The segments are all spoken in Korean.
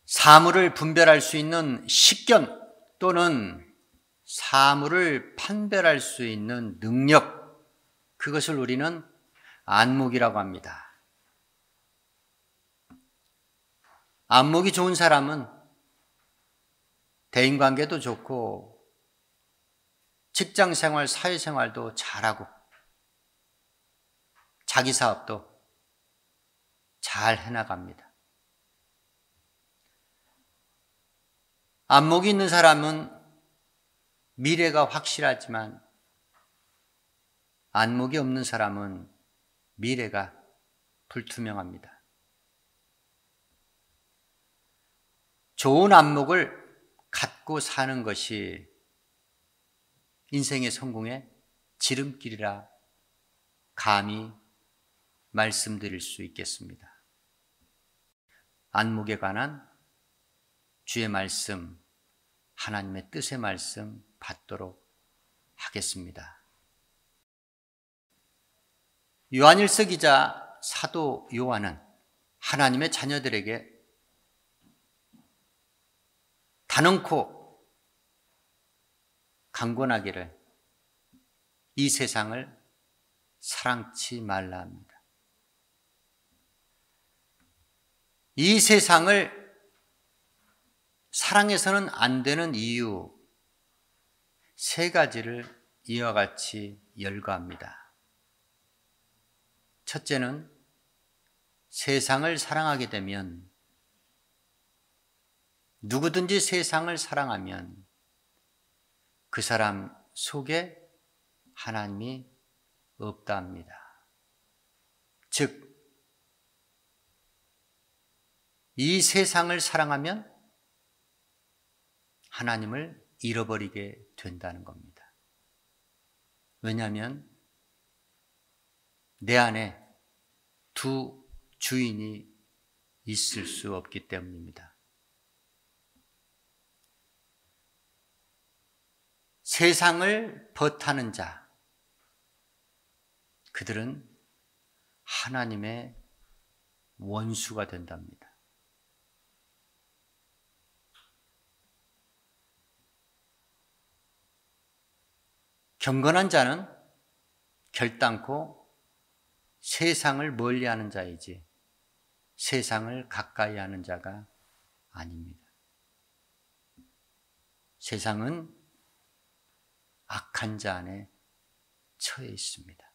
사물을 분별할 수 있는 식견 또는 사물을 판별할 수 있는 능력, 그것을 우리는 안목이라고 합니다. 안목이 좋은 사람은 대인관계도 좋고 직장생활, 사회생활도 잘하고 자기 사업도 잘 해나갑니다. 안목이 있는 사람은 미래가 확실하지만 안목이 없는 사람은 미래가 불투명합니다. 좋은 안목을 갖고 사는 것이 인생의 성공의 지름길이라 감히 말씀드릴 수 있겠습니다. 안목에 관한 주의 말씀, 하나님의 뜻의 말씀 받도록 하겠습니다. 요한일서 기자 사도 요한은 하나님의 자녀들에게 단언코 강권하기를 이 세상을 사랑치 말라 합니다. 이 세상을 사랑해서는 안 되는 이유 세 가지를 이와 같이 열거합니다. 첫째는 세상을 사랑하게 되면, 누구든지 세상을 사랑하면 그 사람 속에 하나님이 없다 합니다. 즉, 이 세상을 사랑하면 하나님을 잃어버리게 된다는 겁니다. 왜냐하면 내 안에 두 주인이 있을 수 없기 때문입니다. 세상을 벗하는 자, 그들은 하나님의 원수가 된답니다. 경건한 자는 결단코 세상을 멀리하는 자이지 세상을 가까이 하는 자가 아닙니다. 세상은 악한 자 안에 처해 있습니다.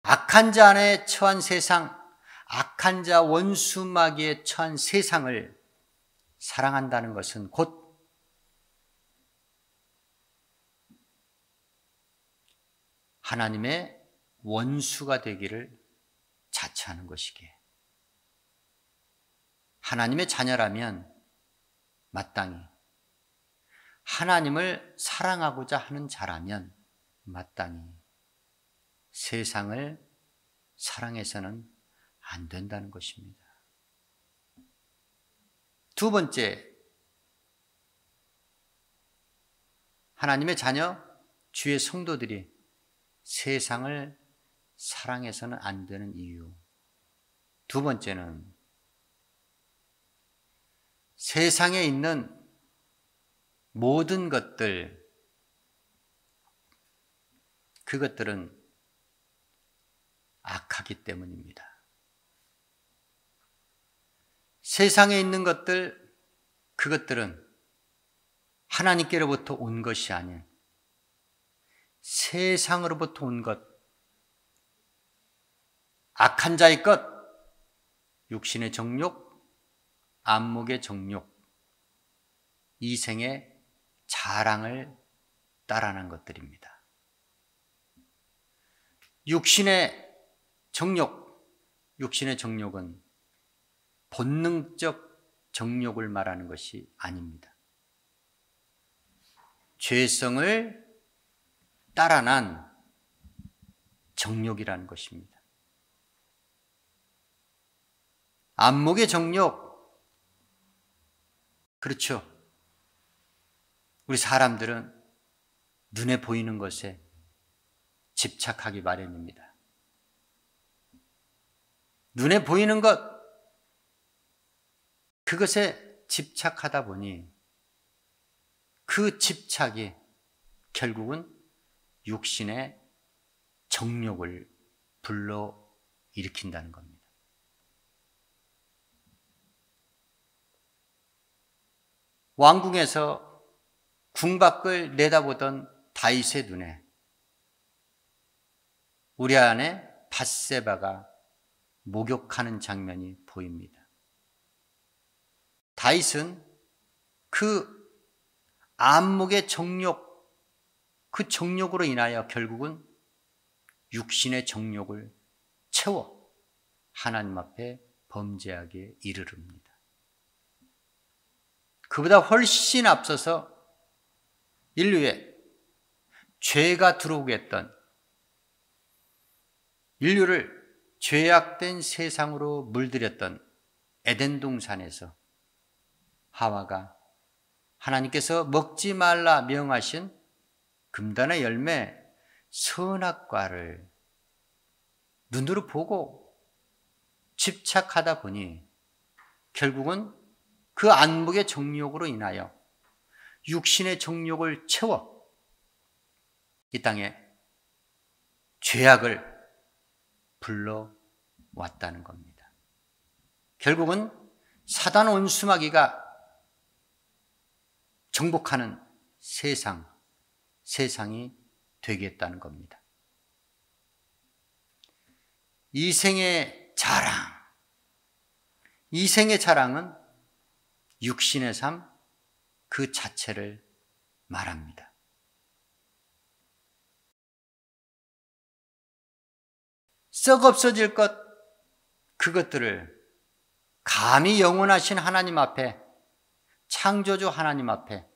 악한 자 안에 처한 세상, 악한 자 원수마귀에 처한 세상을 사랑한다는 것은 곧 하나님의 원수가 되기를 자처하는 것이기에, 하나님의 자녀라면 마땅히, 하나님을 사랑하고자 하는 자라면 마땅히 세상을 사랑해서는 안 된다는 것입니다. 두 번째, 하나님의 자녀, 주의 성도들이 세상을 사랑해서는 안 되는 이유. 두 번째는 세상에 있는 모든 것들, 그것들은 악하기 때문입니다. 세상에 있는 것들, 그것들은 하나님께로부터 온 것이 아닌 세상으로부터 온 것, 악한 자의 것, 육신의 정욕, 안목의 정욕, 이생의 자랑을 따라하는 것들입니다. 육신의 정욕은 본능적 정욕을 말하는 것이 아닙니다. 죄성을 따라난 정욕이라는 것입니다. 안목의 정욕, 그렇죠. 우리 사람들은 눈에 보이는 것에 집착하기 마련입니다. 눈에 보이는 것, 그것에 집착하다 보니 그 집착이 결국은 육신의 정욕을 불러일으킨다는 겁니다. 왕궁에서 궁 밖을 내다보던 다윗의 눈에 우리아 안에 밧세바가 목욕하는 장면이 보입니다. 다윗은 그 안목의 정욕, 그 정욕으로 인하여 결국은 육신의 정욕을 채워 하나님 앞에 범죄하게 이르릅니다. 그보다 훨씬 앞서서 인류에 죄가 들어오게 했던, 인류를 죄악된 세상으로 물들였던 에덴 동산에서 하와가 하나님께서 먹지 말라 명하신 금단의 열매 선악과를 눈으로 보고 집착하다 보니 결국은 그 안목의 정욕으로 인하여 육신의 정욕을 채워 이 땅에 죄악을 불러왔다는 겁니다. 결국은 사단 원수마귀가 정복하는 세상이 되겠다는 겁니다. 이생의 자랑은 육신의 삶 그 자체를 말합니다. 썩 없어질 것, 그것들을 감히 영원하신 하나님 앞에, 창조주 하나님 앞에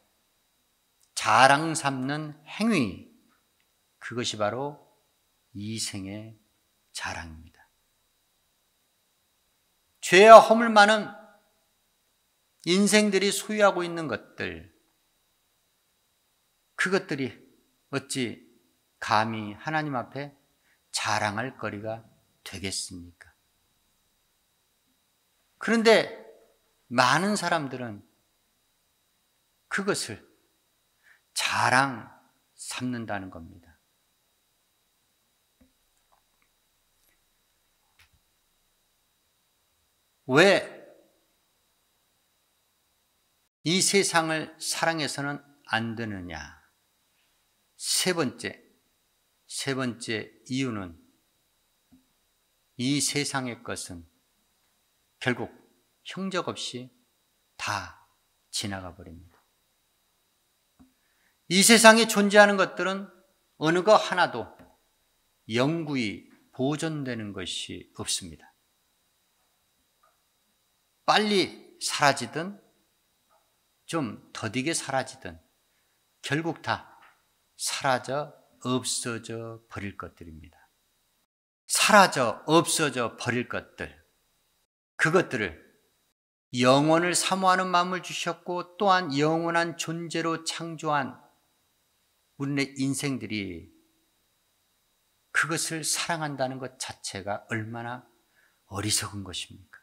자랑 삼는 행위, 그것이 바로 이생의 자랑입니다. 죄와 허물 많은 인생들이 소유하고 있는 것들, 그것들이 어찌 감히 하나님 앞에 자랑할 거리가 되겠습니까? 그런데 많은 사람들은 그것을 자랑 삼는다는 겁니다. 왜 이 세상을 사랑해서는 안 되느냐? 세 번째 이유는 이 세상의 것은 결국 형적 없이 다 지나가 버립니다. 이 세상에 존재하는 것들은 어느 것 하나도 영구히 보존되는 것이 없습니다. 빨리 사라지든 좀 더디게 사라지든 결국 다 사라져 없어져 버릴 것들입니다. 사라져 없어져 버릴 것들, 그것들을 영원을 사모하는 마음을 주셨고 또한 영원한 존재로 창조한 우리의 인생들이 그것을 사랑한다는 것 자체가 얼마나 어리석은 것입니까?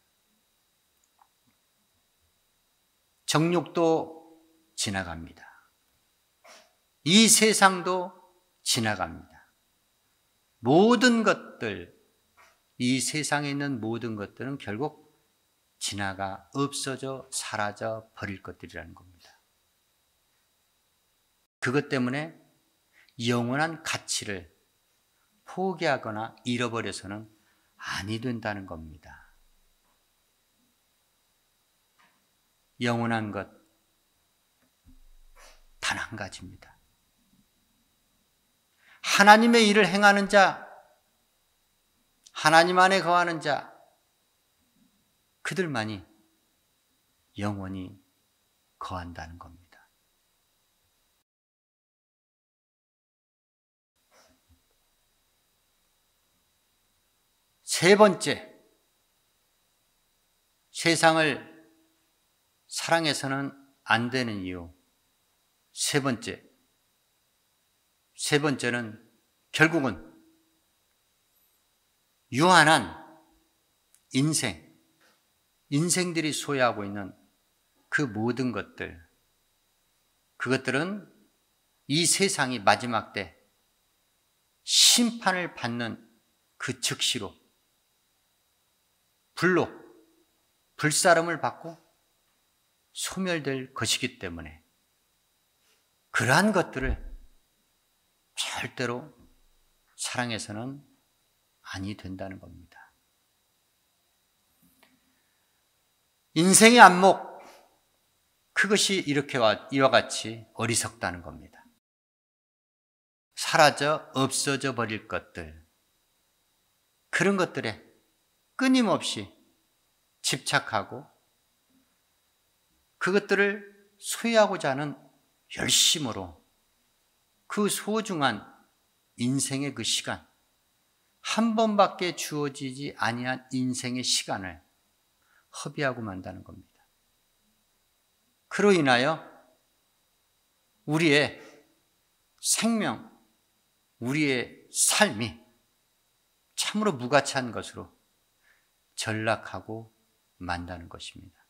정욕도 지나갑니다. 이 세상도 지나갑니다. 모든 것들, 이 세상에 있는 모든 것들은 결국 지나가 없어져 사라져 버릴 것들이라는 겁니다. 그것 때문에 영원한 가치를 포기하거나 잃어버려서는 아니 된다는 겁니다. 영원한 것 단 한 가지입니다. 하나님의 일을 행하는 자, 하나님 안에 거하는 자, 그들만이 영원히 거한다는 겁니다. 세 번째, 세상을 사랑해서는 안 되는 이유. 세 번째는 결국은 유한한 인생들이 소유하고 있는 그 모든 것들, 그것들은 이 세상이 마지막 때 심판을 받는 그 즉시로 불로 불사름을 받고 소멸될 것이기 때문에 그러한 것들을 절대로 사랑해서는 아니 된다는 겁니다. 인생의 안목, 그것이 이와 같이 어리석다는 겁니다. 사라져 없어져 버릴 것들, 그런 것들에 끊임없이 집착하고 그것들을 소유하고자 하는 열심으로 그 소중한 인생의 그 시간, 한 번밖에 주어지지 아니한 인생의 시간을 허비하고 만다는 겁니다. 그로 인하여 우리의 생명, 우리의 삶이 참으로 무가치한 것으로 전락하고 만다는 것입니다.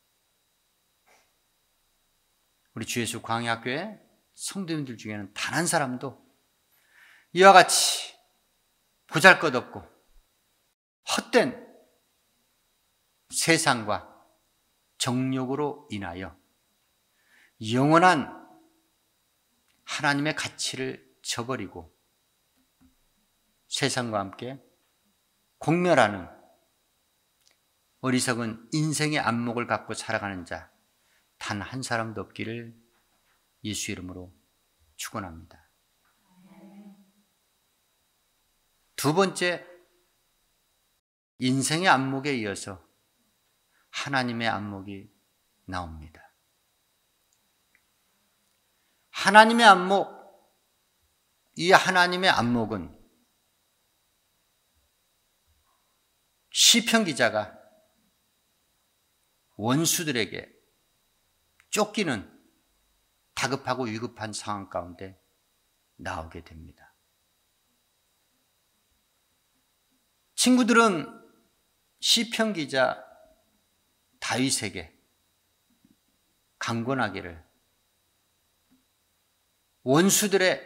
우리 주 예수 광야교회 성도님들 중에는 단 한 사람도 이와 같이 보잘것없고 헛된 세상과 정욕으로 인하여 영원한 하나님의 가치를 저버리고 세상과 함께 공멸하는 어리석은 인생의 안목을 갖고 살아가는 자 단 한 사람도 없기를 예수 이름으로 축원합니다. 두 번째, 인생의 안목에 이어서 하나님의 안목이 나옵니다. 하나님의 안목, 이 하나님의 안목은 시편 기자가 원수들에게 쫓기는 다급하고 위급한 상황 가운데 나오게 됩니다. 친구들은 시편 기자 다윗에게 강권하기를 원수들의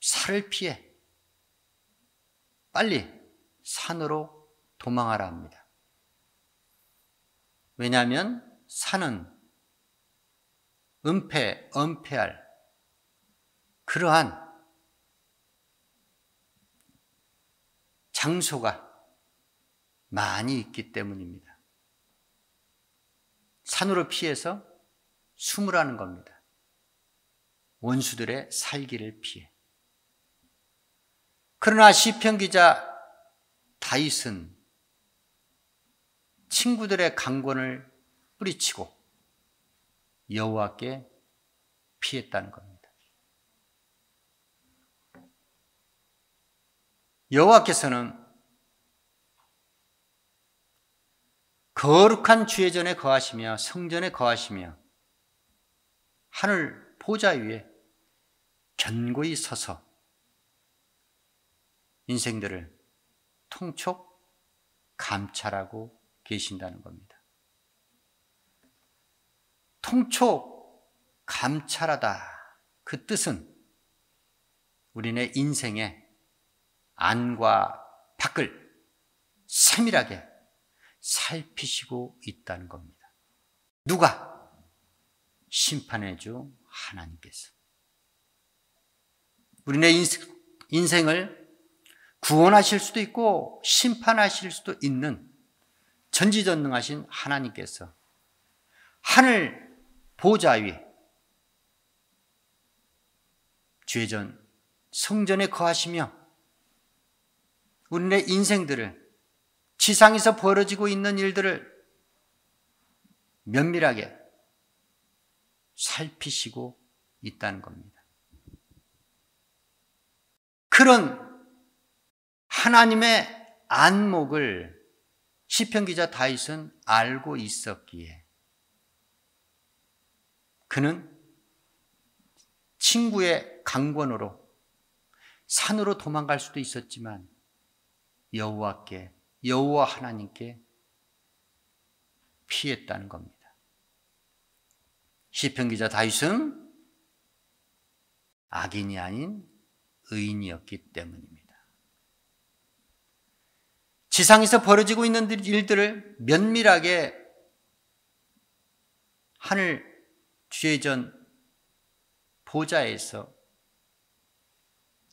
살을 피해 빨리 산으로 도망하라 합니다. 왜냐하면 산은 은폐할 그러한 장소가 많이 있기 때문입니다. 산으로 피해서 숨으라는 겁니다. 원수들의 살기를 피해. 그러나 시편 기자 다윗은 친구들의 강권을 뿌리치고 여호와께 피했다는 겁니다. 여호와께서는 거룩한 주의 전에 거하시며 성전에 거하시며 하늘 보좌 위에 견고히 서서 인생들을 통촉 감찰하고 계신다는 겁니다. 통촉 감찰하다, 그 뜻은 우리네 인생의 안과 밖을 세밀하게 살피시고 있다는 겁니다. 누가? 심판의 주 하나님께서. 우리네 인생을 구원하실 수도 있고 심판하실 수도 있는 전지전능하신 하나님께서 하늘 보좌 위에 주의 전 성전에 거하시며 우리네 인생들을, 지상에서 벌어지고 있는 일들을 면밀하게 살피시고 있다는 겁니다. 그런 하나님의 안목을 시편 기자 다윗은 알고 있었기에 그는 친구의 강권으로 산으로 도망갈 수도 있었지만 여호와 하나님께 피했다는 겁니다. 시편 기자 다윗은 악인이 아닌 의인이었기 때문입니다. 지상에서 벌어지고 있는 일들을 면밀하게 하늘 주의전 보좌에서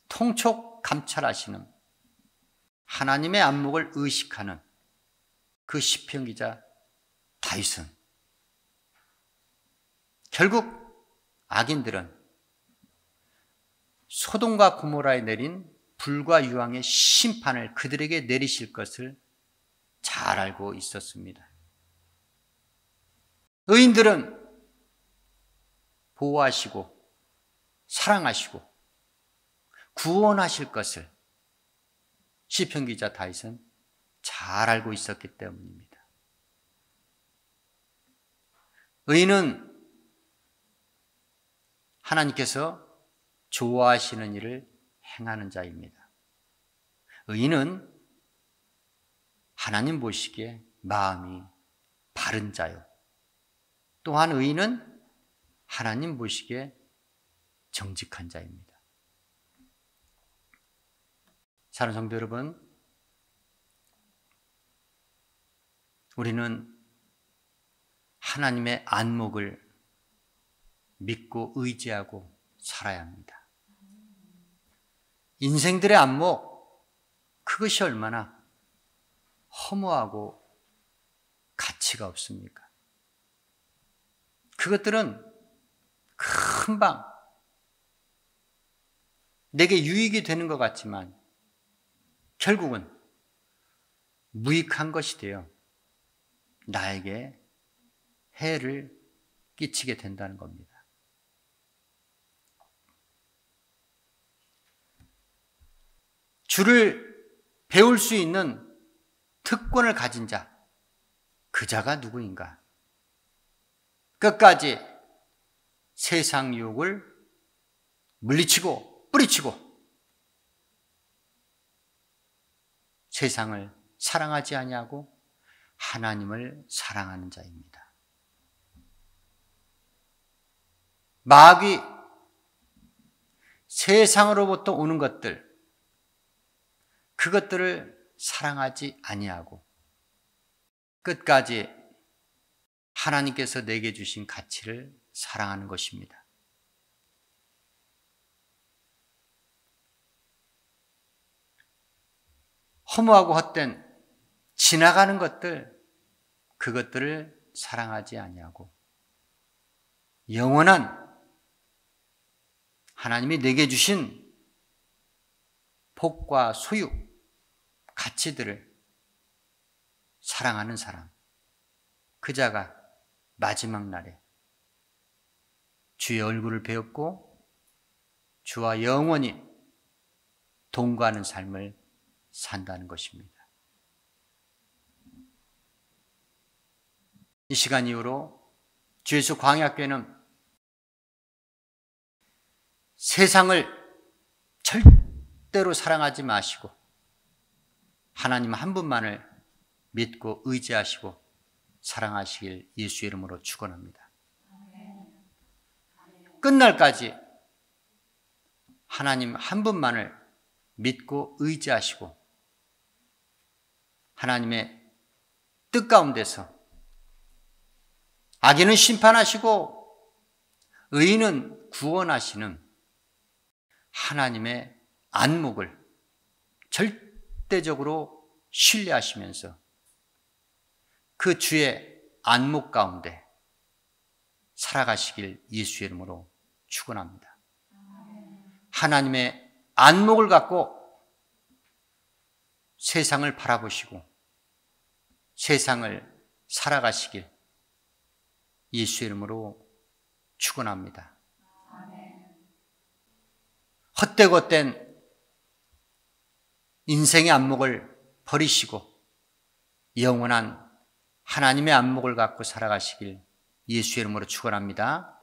통촉 감찰하시는 하나님의 안목을 의식하는 그 시편 기자 다윗은 결국 악인들은 소돔과 고모라에 내린 불과 유황의 심판을 그들에게 내리실 것을 잘 알고 있었습니다. 의인들은 보호하시고 사랑하시고 구원하실 것을 시편 기자 다윗은 잘 알고 있었기 때문입니다. 의인은 하나님께서 좋아하시는 일을 행하는 자입니다. 의인은 하나님 보시기에 마음이 바른 자요. 또한 의인은 하나님 보시기에 정직한 자입니다. 사랑하는 성도 여러분, 우리는 하나님의 안목을 믿고 의지하고 살아야 합니다. 인생들의 안목, 그것이 얼마나 허무하고 가치가 없습니까? 그것들은 금방 내게 유익이 되는 것 같지만 결국은 무익한 것이 되어 나에게 해를 끼치게 된다는 겁니다. 주를 배울 수 있는 특권을 가진 자, 그 자가 누구인가? 끝까지 세상 유혹을 물리치고 뿌리치고 세상을 사랑하지 아니하고 하나님을 사랑하는 자입니다. 마귀, 세상으로부터 오는 것들, 그것들을 사랑하지 아니하고 끝까지 하나님께서 내게 주신 가치를 사랑하는 것입니다. 허무하고 헛된 지나가는 것들, 그것들을 사랑하지 아니하고 영원한 하나님이 내게 주신 복과 소유, 가치들을 사랑하는 사람, 그 자가 마지막 날에 주의 얼굴을 배웠고 주와 영원히 동거하는 삶을 산다는 것입니다. 이 시간 이후로 주 예수 광야교회는 세상을 절대로 사랑하지 마시고 하나님 한 분만을 믿고 의지하시고 사랑하시길 예수의 이름으로 축원합니다. 끝날까지 하나님 한 분만을 믿고 의지하시고 하나님의 뜻 가운데서 악인은 심판하시고 의인은 구원하시는 하나님의 안목을 절대적으로 신뢰하시면서 그 주의 안목 가운데 살아가시길 예수의 이름으로 축원합니다. 하나님의 안목을 갖고 세상을 바라보시고 세상을 살아가시길 예수의 이름으로 축원합니다. 헛되고 헛된 인생의 안목을 버리시고 영원한 하나님의 안목을 갖고 살아가시길 예수의 이름으로 축원합니다.